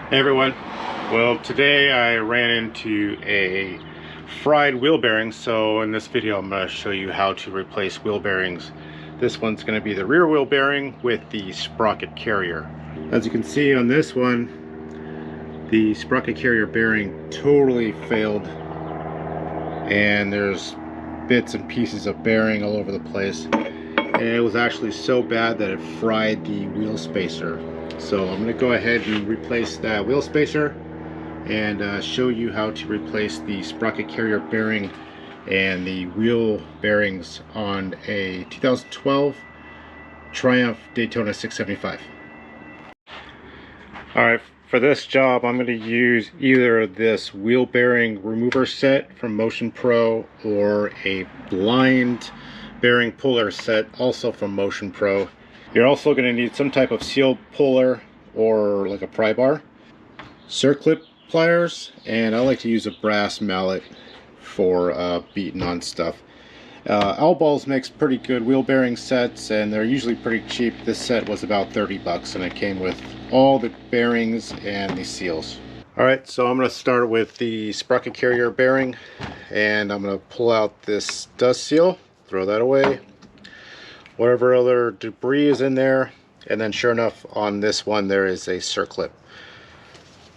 Hey everyone, well today I ran into a fried wheel bearing, so in this video I'm going to show you how to replace wheel bearings. This one's going to be the rear wheel bearing with the sprocket carrier. As you can see on this one, the sprocket carrier bearing totally failed and there's bits and pieces of bearing all over the place, and it was actually so bad that it fried the wheel spacer. So I'm going to go ahead and replace that wheel spacer and show you how to replace the sprocket carrier bearing and the wheel bearings on a 2012 Triumph Daytona 675. Alright, for this job I'm going to use either this wheel bearing remover set from Motion Pro or a blind bearing puller set also from Motion Pro. You're also going to need some type of seal puller or like a pry bar, circlip pliers, and I like to use a brass mallet for beating on stuff. Owlballs makes pretty good wheel bearing sets and they're usually pretty cheap. This set was about 30 bucks and it came with all the bearings and the seals. Alright, so I'm going to start with the sprocket carrier bearing and I'm going to pull out this dust seal, throw that away, whatever other debris is in there, and then sure enough on this one there is a circlip.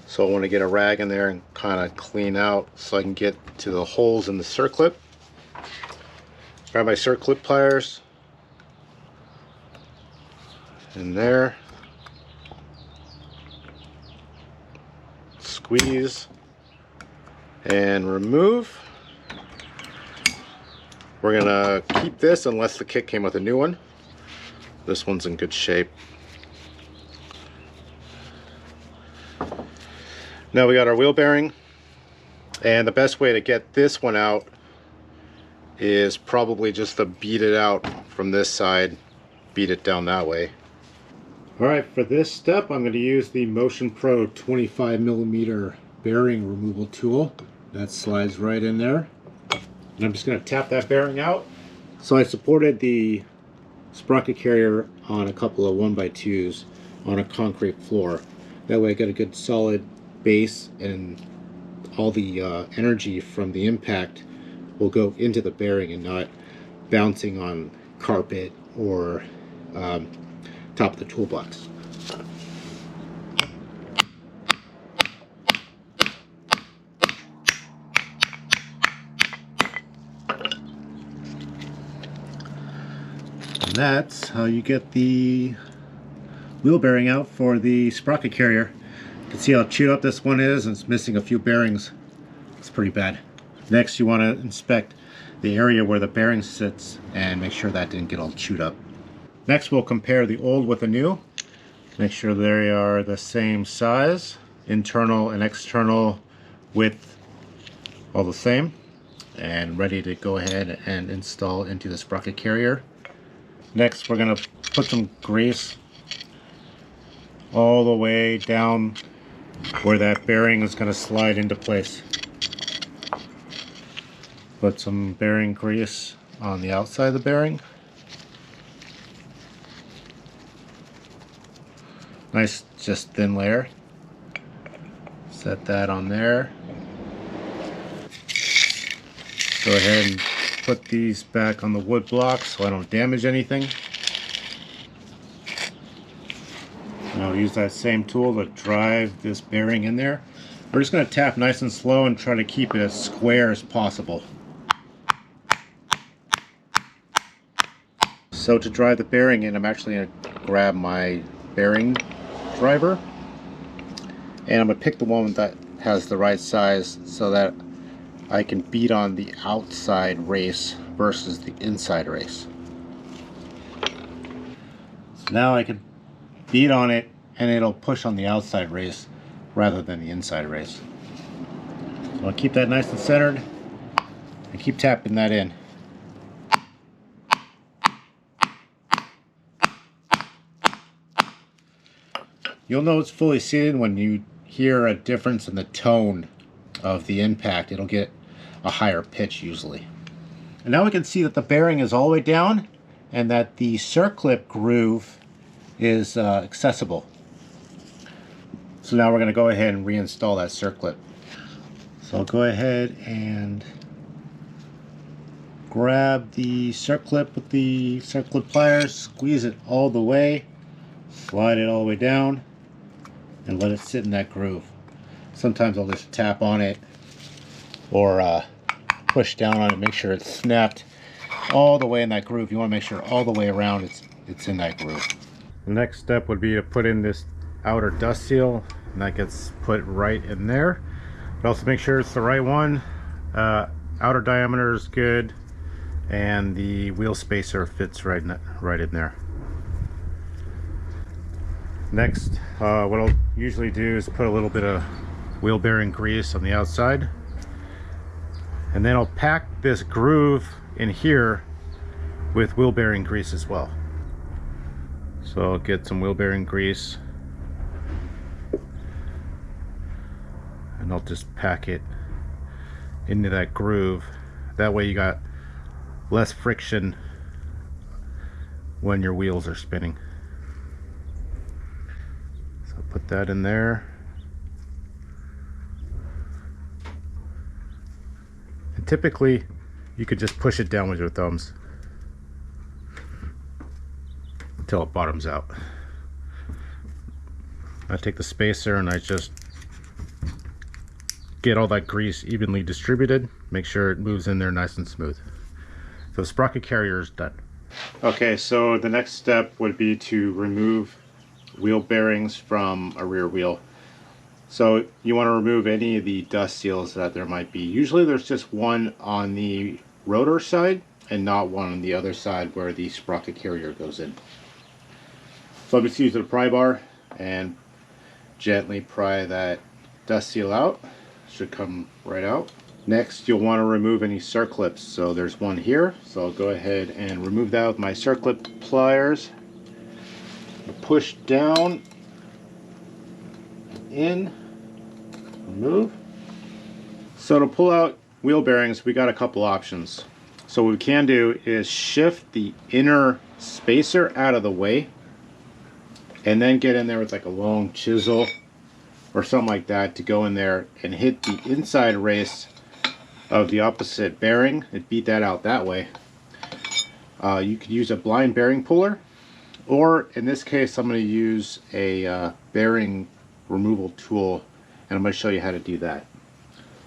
So I want to get a rag in there and kind of clean out so I can get to the holes in the circlip. Grab my circlip pliers in there, squeeze and remove. We're gonna keep this unless the kit came with a new one. This one's in good shape. Now we got our wheel bearing, and the best way to get this one out is probably just to beat it out from this side, beat it down that way. Alright, for this step I'm going to use the Motion Pro 25mm bearing removal tool. That slides right in there. And I'm just going to tap that bearing out. So I supported the sprocket carrier on a couple of 1x2s on a concrete floor. That way I get a good solid base and all the energy from the impact will go into the bearing and not bouncing on carpet or top of the toolbox. And that's how you get the wheel bearing out for the sprocket carrier. You can see how chewed up this one is, and it's missing a few bearings. It's pretty bad. Next you want to inspect the area where the bearing sits and make sure that didn't get all chewed up. Next we'll compare the old with the new. Make sure they are the same size, internal and external width all the same, and ready to go ahead and install into the sprocket carrier. Next we're going to put some grease all the way down where that bearing is going to slide into place. Put some bearing grease on the outside of the bearing. Nice, just thin layer. Set that on there. Go ahead and put these back on the wood blocks so I don't damage anything. And I'll use that same tool to drive this bearing in there. We're just going to tap nice and slow and try to keep it as square as possible. So to drive the bearing in, I'm actually going to grab my bearing driver and I'm going to pick the one that has the right size so that I can beat on the outside race versus the inside race. So now I can beat on it and it'll push on the outside race rather than the inside race. So I'll keep that nice and centered and keep tapping that in. You'll know it's fully seated when you hear a difference in the tone of the impact. It'll get a higher pitch usually. And now we can see that the bearing is all the way down and that the circlip groove is accessible. So now we're going to go ahead and reinstall that circlip. So I'll go ahead and grab the circlip with the circlip pliers, squeeze it all the way, slide it all the way down, and let it sit in that groove. Sometimes I'll just tap on it or push down on it, make sure it's snapped all the way in that groove. You want to make sure all the way around it's in that groove. The next step would be to put in this outer dust seal, and that gets put right in there. But also make sure it's the right one. Outer diameter is good, and the wheel spacer fits right in there. Next, what I'll usually do is put a little bit of wheel bearing grease on the outside, and then I'll pack this groove in here with wheel bearing grease as well. So I'll get some wheel bearing grease, and I'll just pack it into that groove. That way you got less friction when your wheels are spinning. So I'll put that in there. And typically you could just push it down with your thumbs until it bottoms out. I take the spacer and I just get all that grease evenly distributed, make sure it moves in there nice and smooth. So the sprocket carrier is done. Okay, so the next step would be to remove wheel bearings from a rear wheel. So you want to remove any of the dust seals that there might be. Usually there's just one on the rotor side and not one on the other side where the sprocket carrier goes in. So I'm just using a pry bar and gently pry that dust seal out. Should come right out. Next, you'll want to remove any circlips. So there's one here, so I'll go ahead and remove that with my circlip pliers. Push down, in, remove. So to pull out wheel bearings, we got a couple options. So what we can do is shift the inner spacer out of the way, and then get in there with like a long chisel or something like that to go in there and hit the inside race of the opposite bearing and beat that out that way. You could use a blind bearing puller, or in this case I'm going to use a bearing removal tool, and I'm going to show you how to do that.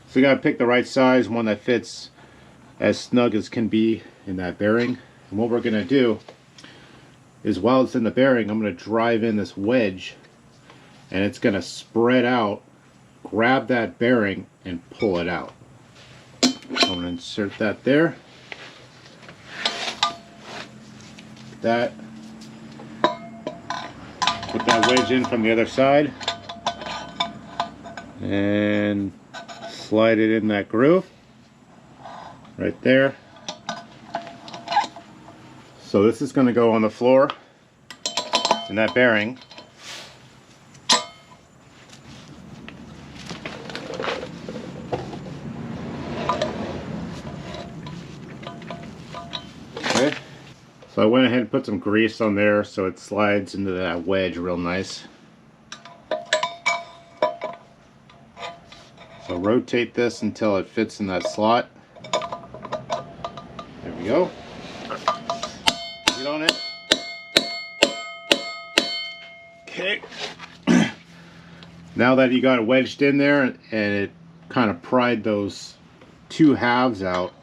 So you got to pick the right size, one that fits as snug as can be in that bearing. And what we're going to do is, while it's in the bearing, I'm going to drive in this wedge, and it's going to spread out, grab that bearing, and pull it out. I'm going to insert that there. That. Put that wedge in from the other side, and slide it in that groove right there. So this is going to go on the floor in that bearing. Okay. So I went ahead and put some grease on there so it slides into that wedge real nice. So rotate this until it fits in that slot. There we go. Get on it. Okay. Now that you got it wedged in there and it kind of pried those two halves out,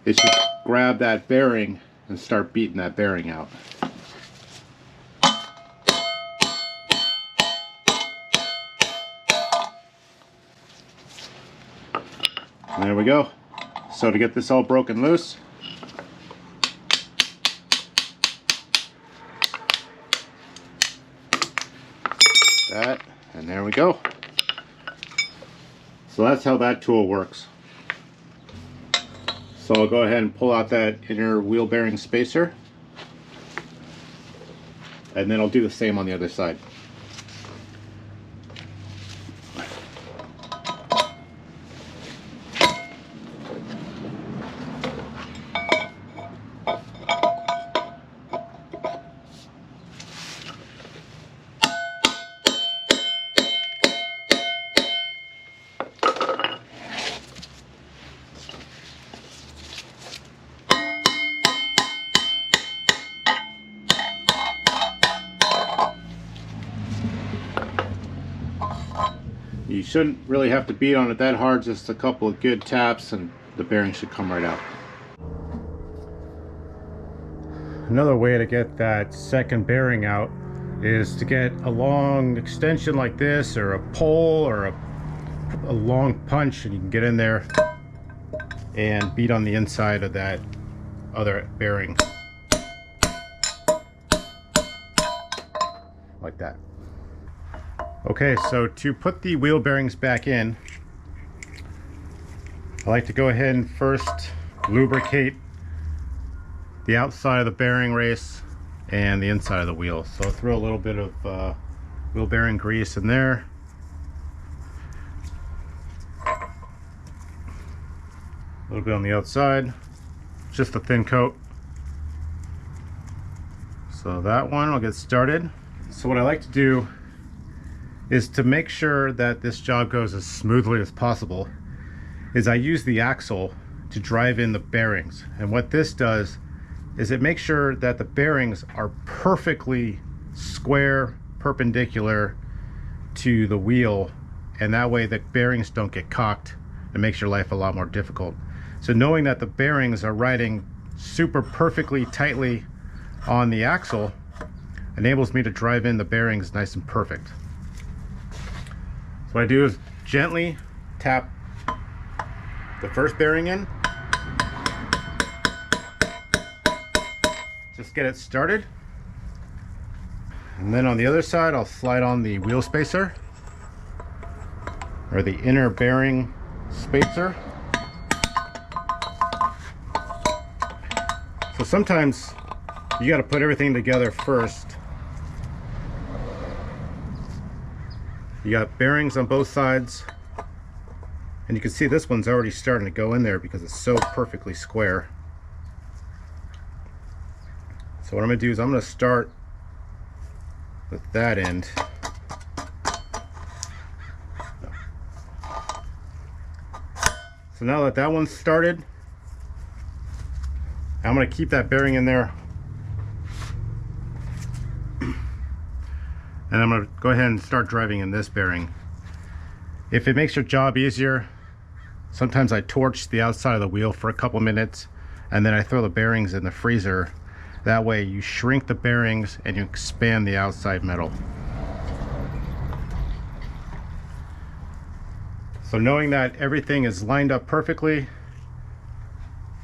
it should grab that bearing and start beating that bearing out. And there we go. So to get this all broken loose, that, and there we go. So that's how that tool works. So I'll go ahead and pull out that inner wheel bearing spacer, and then I'll do the same on the other side. You shouldn't really have to beat on it that hard, just a couple of good taps and the bearing should come right out. Another way to get that second bearing out is to get a long extension like this, or a pole, or a long punch, and you can get in there and beat on the inside of that other bearing like that. Okay, so to put the wheel bearings back in, I like to go ahead and first lubricate the outside of the bearing race and the inside of the wheel. So I'll throw a little bit of wheel bearing grease in there. A little bit on the outside, just a thin coat. So that one, I'll get started. So what I like to do is, to make sure that this job goes as smoothly as possible, is I use the axle to drive in the bearings. And what this does is it makes sure that the bearings are perfectly square, perpendicular to the wheel, and that way the bearings don't get cocked. It makes your life a lot more difficult. So knowing that the bearings are riding super perfectly tightly on the axle enables me to drive in the bearings nice and perfect. So what I do is gently tap the first bearing in, just get it started, and then on the other side I'll slide on the wheel spacer, or the inner bearing spacer. So sometimes you got to put everything together first. You got bearings on both sides, and you can see this one's already starting to go in there because it's so perfectly square. So what I'm going to do is I'm going to start with that end. So now that that one's started, I'm going to keep that bearing in there, and I'm going to go ahead and start driving in this bearing. If it makes your job easier, sometimes I torch the outside of the wheel for a couple minutes, and then I throw the bearings in the freezer. That way you shrink the bearings and you expand the outside metal. So knowing that everything is lined up perfectly,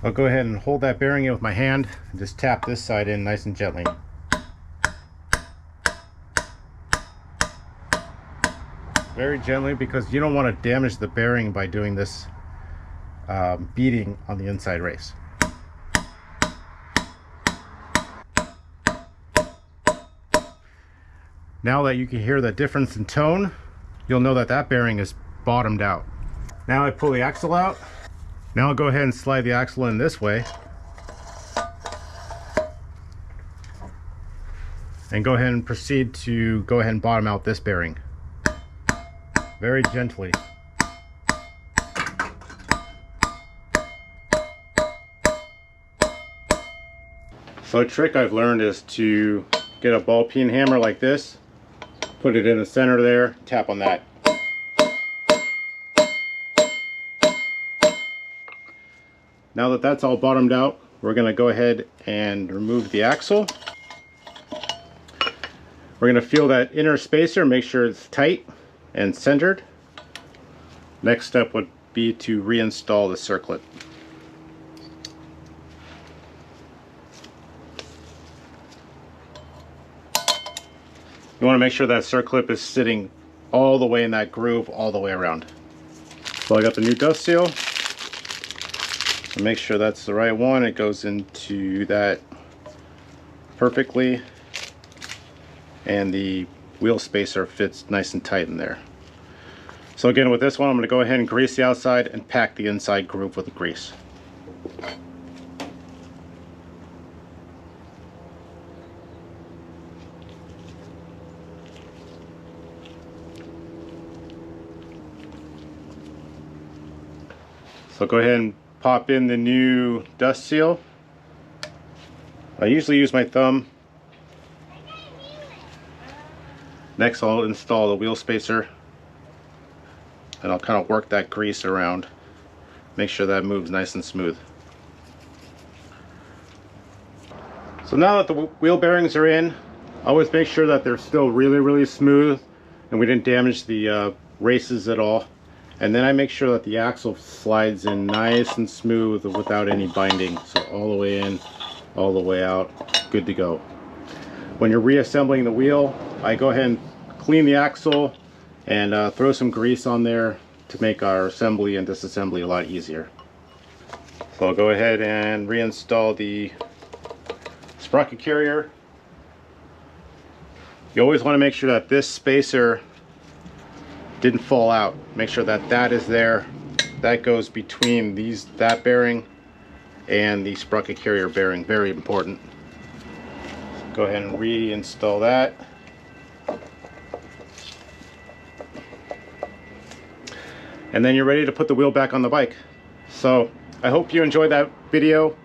I'll go ahead and hold that bearing in with my hand and just tap this side in nice and gently. Very gently, because you don't want to damage the bearing by doing this beating on the inside race. Now that you can hear the difference in tone, you'll know that that bearing is bottomed out. Now I pull the axle out. Now I'll go ahead and slide the axle in this way, and go ahead and proceed to go ahead and bottom out this bearing very gently. So a trick I've learned is to get a ball peen hammer like this, put it in the center there, tap on that. Now that that's all bottomed out, we're going to go ahead and remove the axle. We're going to feel that inner spacer, make sure it's tight and centered. Next step would be to reinstall the circlet. You want to make sure that circlip is sitting all the way in that groove all the way around. So I got the new dust seal. So make sure that's the right one. It goes into that perfectly, and the wheel spacer fits nice and tight in there. So again, with this one, I'm going to go ahead and grease the outside and pack the inside groove with the grease. So go ahead and pop in the new dust seal. I usually use my thumb. Next I'll install the wheel spacer. and I'll kind of work that grease around, make sure that moves nice and smooth. So now that the wheel bearings are in, always make sure that they're still really smooth and we didn't damage the races at all. And then I make sure that the axle slides in nice and smooth without any binding. So all the way in, all the way out, good to go. When you're reassembling the wheel, I go ahead and clean the axle and throw some grease on there to make our assembly and disassembly a lot easier. So I'll go ahead and reinstall the sprocket carrier. You always want to make sure that this spacer didn't fall out. Make sure that that is there. That goes between that bearing and the sprocket carrier bearing. Very important. Go ahead and reinstall that. And then you're ready to put the wheel back on the bike. So I hope you enjoyed that video.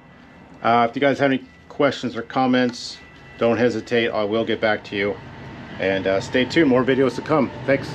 If you guys have any questions or comments, don't hesitate. I will get back to you. And stay tuned, more videos to come. Thanks.